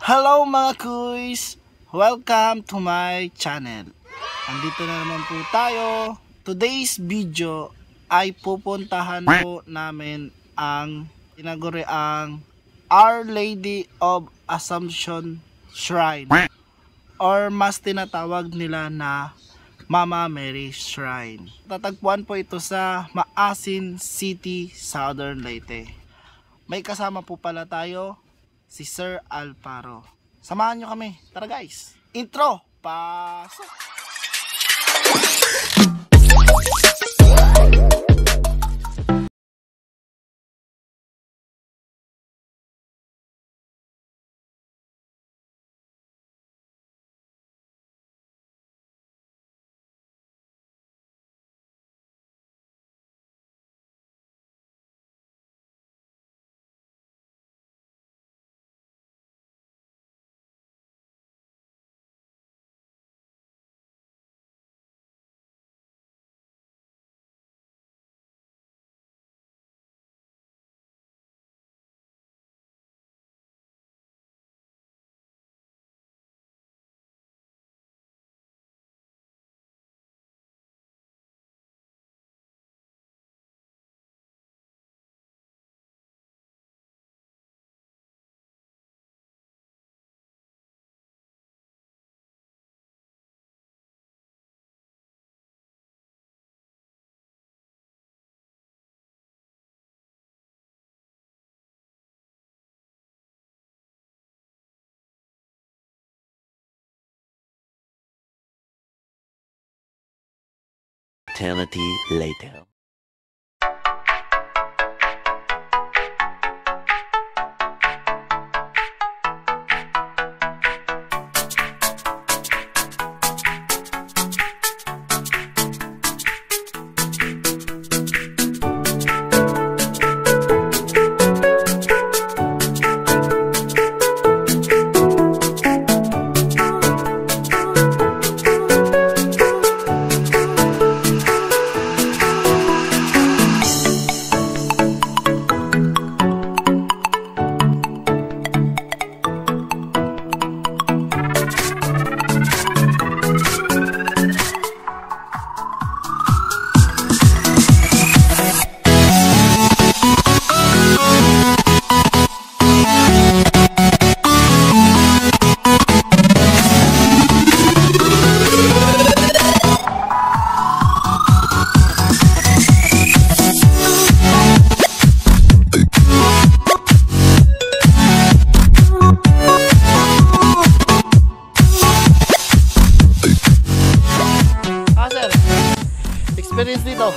Hello mga kuys! Welcome to my channel. Andito na naman po tayo. Today's video ay pupuntahan po namin ang tinaguriang Our Lady of Assumption Shrine, or mas tinatawag nila na Mama Mary Shrine. Tatagpuan po ito sa Maasin City, Southern Leyte. May kasama po pala tayo, si Sir Alparo. Samahan nyo kami. Tara guys! Intro! Pasok! Eternity later. Experience dito.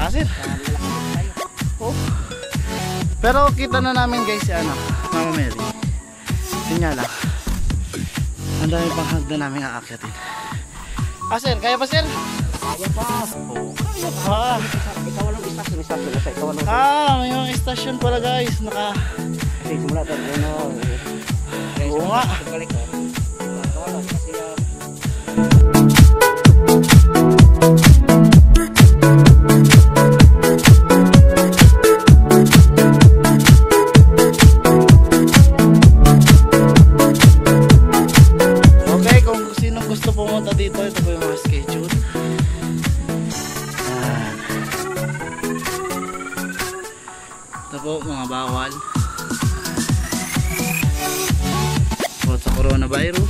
Sir. Oh. Pero kita na namin guys si Mama Mary. Tingnan lang. Ang dami pang hagdan namin aakyatin. Sir, kaya pa sir? Kaya pa. Oh. Ikaw walang istasyon. May mga istasyon pala guys. Simula tayo. Oo nga. Gusto pumunta dito, ito po yung mga schedule. Ito po mga bawal about sa coronavirus.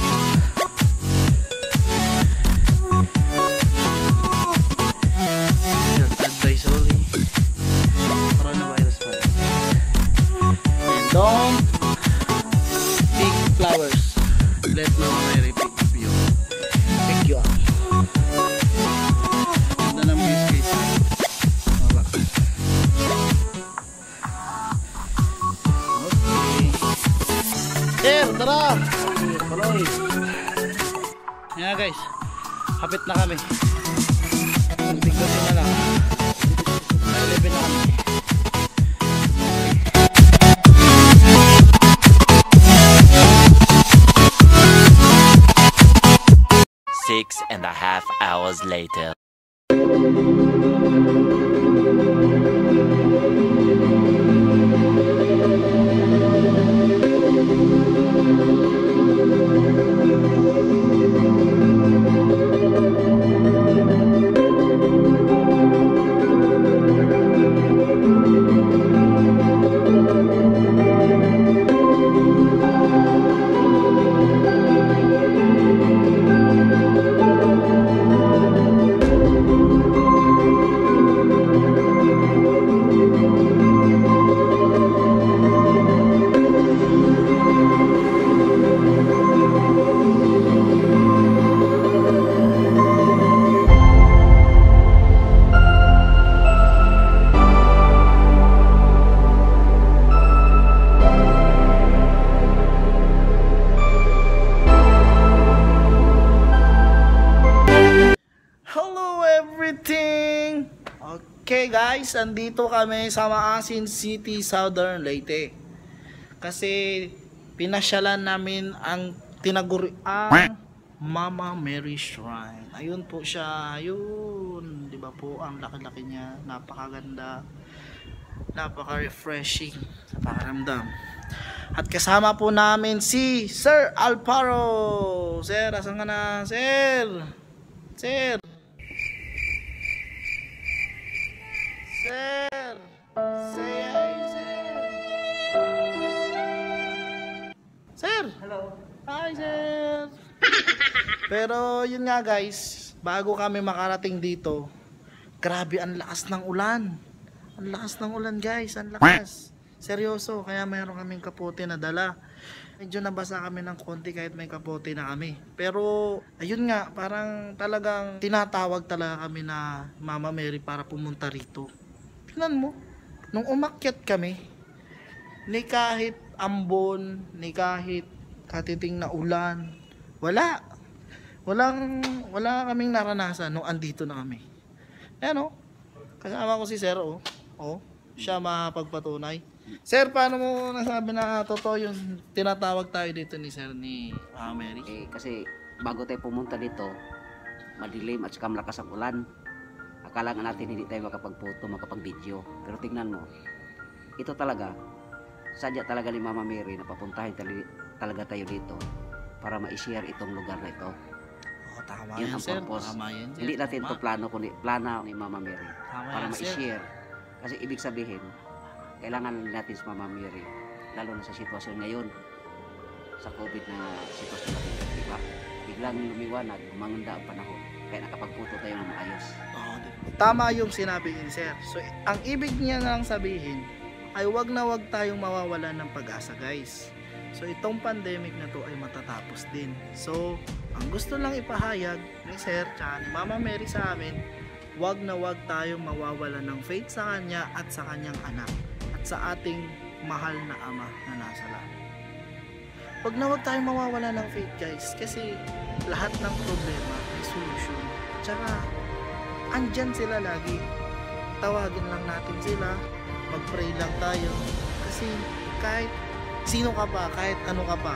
Health advisory, coronavirus pa rin. And don't pick flowers, let Mama Mary pick you. Pick you up. Ganda ng biscuits. Okay. Sir, tara! Tuloy. Yan guys. Hapit na kami. Tignan na lang. 11 na kami. Six and a half hours later. guys, andito kami sa Maasin City, Southern Leyte. Kasi pinasyalan namin ang tinaguriang Mama Mary Shrine. Ayun po siya, ayun. Di ba po, ang laki-laki niya, napakaganda, napaka-refreshing sa pakiramdam. At kasama po namin si Sir Alparo. Sir, asan ka na? Sir! Sir! Sir! Say hi, sir! Sir! Hello. Hi, sir! Pero yun nga guys, bago kami makarating dito, grabe ang lakas ng ulan. Ang lakas ng ulan guys, ang lakas. Seryoso, kaya mayroon kaming kapote na dala. Medyo nabasa kami ng konti kahit may kapote na kami. Pero ayun nga, parang talagang tinatawag talaga kami na Mama Mary para pumunta rito. Tingnan mo, nung umakyat kami, ni kahit ambon, ni kahit katiting na ulan, wala kaming naranasan nung andito na kami. Ayan o, kasama ko si Sir o. Siya mapagpatunay. Sir, paano mo nasabi na totoo yung tinatawag tayo dito ni Sir ni Mary? Kasi bago tayo pumunta dito, madilim at saka malakas ang ulan. Akala nga natin hindi tayo makapag-photo, makapag-video. Pero tingnan mo, ito talaga, sadya talaga ni Mama Mary na papuntahin talaga tayo dito para ma-share itong lugar na ito. Tama Yun yan, ang Sir. purpose. Tama yan, Sir. Hindi natin ito plano, kundi plana ni Mama Mary Tama para yan, Sir. ma-share. Kasi ibig sabihin, kailangan natin sa Mama Mary, lalo na sa sitwasyon ngayon, sa COVID na sitwasyon natin, diba? Biglang lumiwanag, umanganda ang panahon, kaya nakapagputo tayo ng maayos. Tama yung sinabi ni Sir. So, ang ibig niya lang sabihin ay wag na wag tayong mawawalan ng pag-asa guys. So, itong pandemic na to ay matatapos din. So, ang gusto lang ipahayag ni Sir tsaka ni Mama Mary sa amin, wag na wag tayong mawawalan ng faith sa Kanya at sa Kanyang anak at sa ating mahal na Ama na nasa langit. Wag na wag tayong mawawalan ng faith guys, kasi lahat ng problema may solusyon. Tsaka, andyan sila lagi. Tawagin lang natin sila, mag-pray lang tayo, kasi kahit sino ka pa, kahit ano ka pa,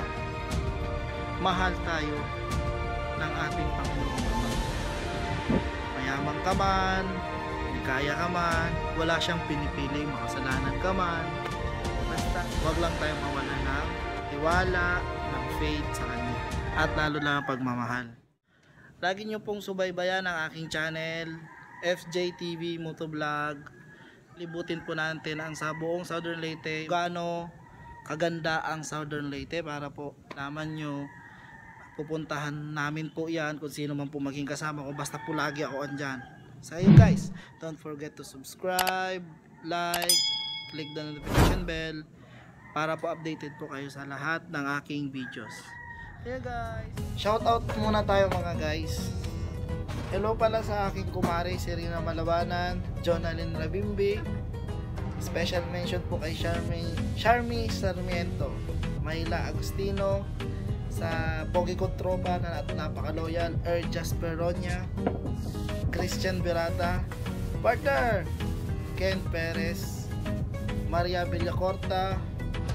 mahal tayo ng ating Panginoon. Mayaman ka man, may kaya ka man, wala siyang pinipili, makasalanan ka man, basta wag lang tayo mawala ng tiwala, ng faith sa Kanya, at lalo na ang pagmamahal. Lagi nyo pong subaybayan ang aking channel, FJTV Motovlog. Libutin po natin ang sa buong Southern Leyte, gaano kaganda ang Southern Leyte, para po naman nyo, pupuntahan namin po yan kung sino man po maging kasama ko, basta po lagi ako andyan. So ayun guys, don't forget to subscribe, like, click the notification bell para po updated po kayo sa lahat ng aking videos. Kaya guys, shout out muna tayo mga guys. Hello pala sa aking kumare, si Rina Malabanan, Jonalyn Rabimbi. Special mention po kay Charmy Sarmiento, Mayla Agustino, sa Pogi Kong Tropa na napaka-loyal, Jasper Ronya, Christian Berata, partner Ken Perez, Maria Villacorta,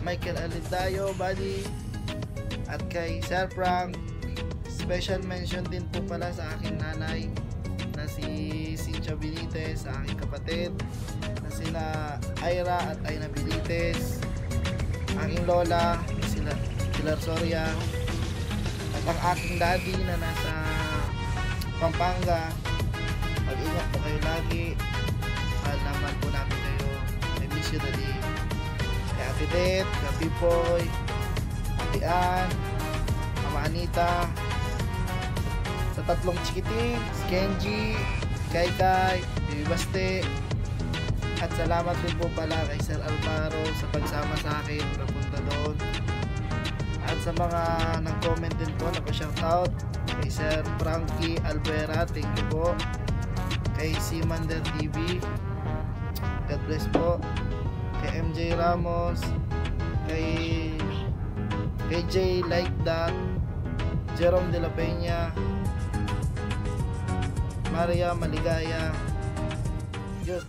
Michael Alindayo, buddy, at kay Sir Frank. Special mention din po pala sa aking nanay na si Cynthia Benitez, sa aking kapatid na sina Ira at Aina Benitez, aking lola sila Soria, at ang aking daddy na nasa Pampanga. Mag-ingat po kayo lagi, mahal naman po namin kayo. I miss you daddy. Kay Ate Det, kay Pipoy, Ate Ann, Mama Anita, sa tatlong chikiting, si Kenji, Kai Kai, Bibi Baste, at salamat din po pala kay Sir Alvaro sa pagsama sa akin papunta doon. At sa mga nag-comment din po, napa-shoutout kay Sir Frankie Alvera, thank you po. Kay Simander TV, God bless po. Kay MJ Ramos, kay J Like That, Jerome De La Peña, Maria Maligaya, yun.